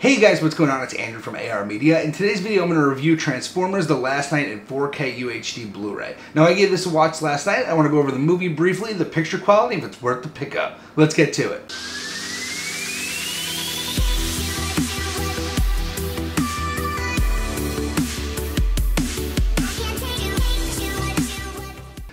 Hey guys, what's going on? It's Andrew from AR Media. In today's video, I'm going to review Transformers The Last Night in 4K UHD Blu-ray. Now, I gave this a watch last night. I want to go over the movie briefly, the picture quality, if it's worth the pickup. Let's get to it.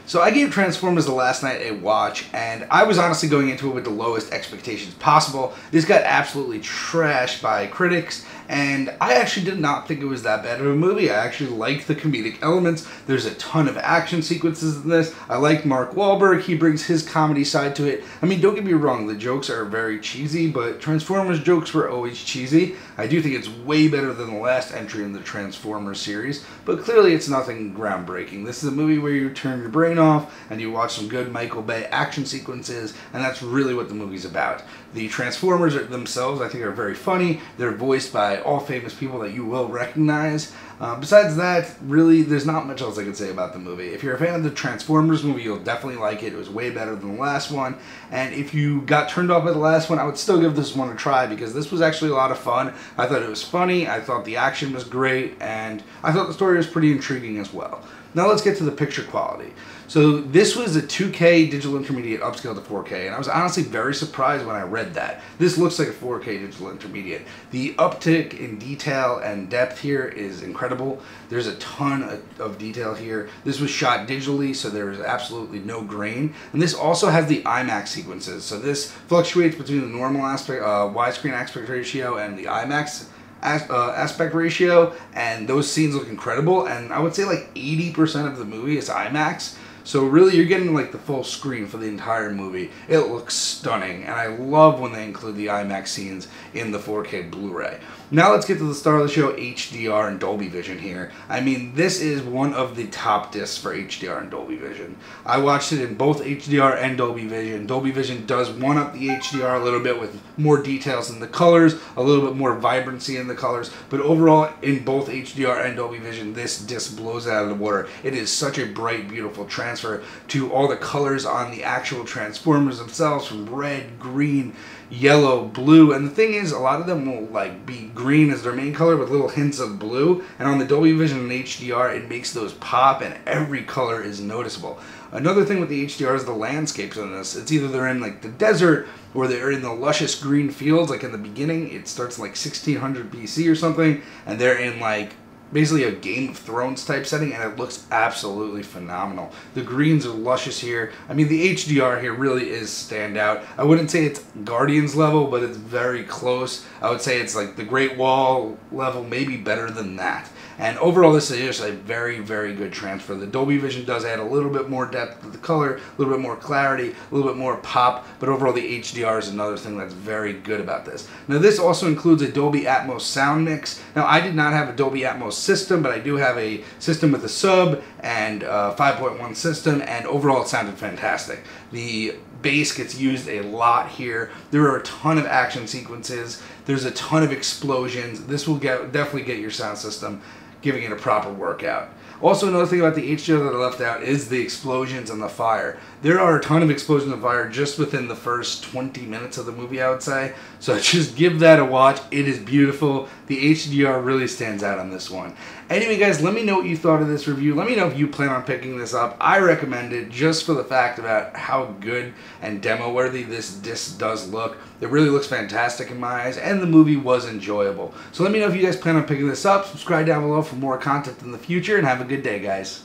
So I gave Transformers The Last Night a watch, and I was honestly going into it with the lowest expectations possible. This got absolutely trashed by critics, and I actually did not think it was that bad of a movie. I actually liked the comedic elements. There's a ton of action sequences in this. I like Mark Wahlberg. He brings his comedy side to it. I mean, don't get me wrong, the jokes are very cheesy, but Transformers jokes were always cheesy. I do think it's way better than the last entry in the Transformers series, but clearly it's nothing groundbreaking. This is a movie where you turn your brain off and you watch some good Michael Bay action sequences, and that's really what the movie's about. The Transformers themselves, I think, are very funny. They're voiced by all famous people that you will recognize. Besides that, really, there's not much else I can say about the movie. If you're a fan of the Transformers movie, you'll definitely like it. It was way better than the last one. And if you got turned off by the last one, I would still give this one a try because this was actually a lot of fun. I thought it was funny, I thought the action was great, and I thought the story was pretty intriguing as well. Now let's get to the picture quality. So this was a 2K digital intermediate upscaled to 4K, and I was honestly very surprised when I read that. This looks like a 4K digital intermediate. The uptick in detail and depth here is incredible. There's a ton of detail here. This was shot digitally, so there is absolutely no grain. And this also has the IMAX sequences. So this fluctuates between the normal aspect, widescreen aspect ratio and the IMAX aspect ratio, and those scenes look incredible, and I would say like 80% of the movie is IMAX. So really, you're getting like the full screen for the entire movie. It looks stunning, and I love when they include the IMAX scenes in the 4K Blu-ray. Now let's get to the star of the show, HDR and Dolby Vision here. I mean, this is one of the top discs for HDR and Dolby Vision. I watched it in both HDR and Dolby Vision. Dolby Vision does one-up the HDR a little bit with more details in the colors, a little bit more vibrancy in the colors, but overall, in both HDR and Dolby Vision, this disc blows it out of the water. It is such a bright, beautiful transfer to all the colors on the actual Transformers themselves, from red, green, yellow, blue, and the thing is, a lot of them will like be green as their main color with little hints of blue, and on the Dolby Vision and HDR it makes those pop, and every color is noticeable. Another thing with the HDR is the landscapes in this. It's either they're in like the desert or they're in the luscious green fields. Like in the beginning, it starts like 1600 BC or something, and they're in like basically a Game of Thrones type setting, and it looks absolutely phenomenal. The greens are luscious here. I mean, the HDR here really is standout. I wouldn't say it's Guardians level, but it's very close. I would say it's like the Great Wall level, maybe better than that. And overall, this is just a very, very good transfer. The Dolby Vision does add a little bit more depth to the color, a little bit more clarity, a little bit more pop, but overall the HDR is another thing that's very good about this. Now this also includes a Dolby Atmos sound mix. Now I did not have a Dolby Atmos system, but I do have a system with a sub and 5.1 system, and overall it sounded fantastic. The bass gets used a lot here. There are a ton of action sequences. There's a ton of explosions. This will definitely get your sound system giving it a proper workout. Also, another thing about the HDR that I left out is the explosions and the fire. There are a ton of explosions and fire just within the first 20 minutes of the movie, I would say. So just give that a watch. It is beautiful. The HDR really stands out on this one. Anyway, guys, let me know what you thought of this review. Let me know if you plan on picking this up. I recommend it just for the fact about how good and demo-worthy this disc does look. It really looks fantastic in my eyes, and the movie was enjoyable. So let me know if you guys plan on picking this up. Subscribe down below for more content in the future, and have a good day, guys.